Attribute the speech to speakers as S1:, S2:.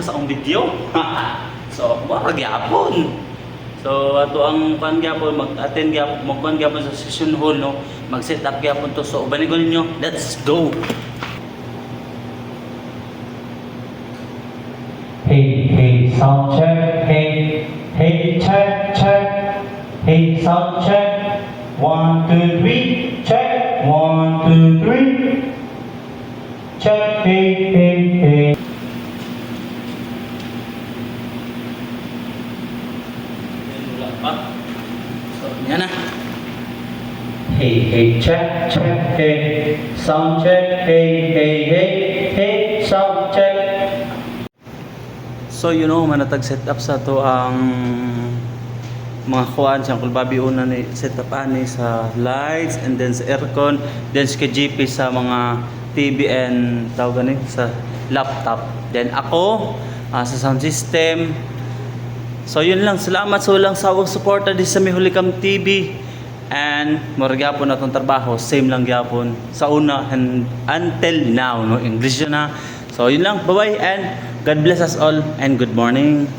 S1: sa akong video. So, mura gyapon. So ato ang kuan gyapon mag-attend gyapon, mag-kuan gyapon sa session hall no. Mag-set up gyapon to. So ubanin ko ninyo. Let's go.
S2: Hey, hey, sound check. Hey, hey, check, check. Hey, sound check. 1, 2, 3. Check. 1, 2, 3. Check. Hey, hey, hey.
S1: Wala pa. So yan na.
S2: Hey, hey, check, check. Hey, sound check. Hey, hey, hey. Hey, sound check.
S1: So you know manatag set up sa to ang mga kuan sa kulbabi una ni set up ani sa lights and then sa aircon, then sa GP sa mga TV and tawag ni sa laptop. Then ako sa sound system. So yun lang, salamat sa walang sawang suporta di sa Mihulikam TV. And mura gyapon atong trabaho, same lang gyapon sa una and until now no English na. So yun lang, bye-bye and God bless us all and good morning.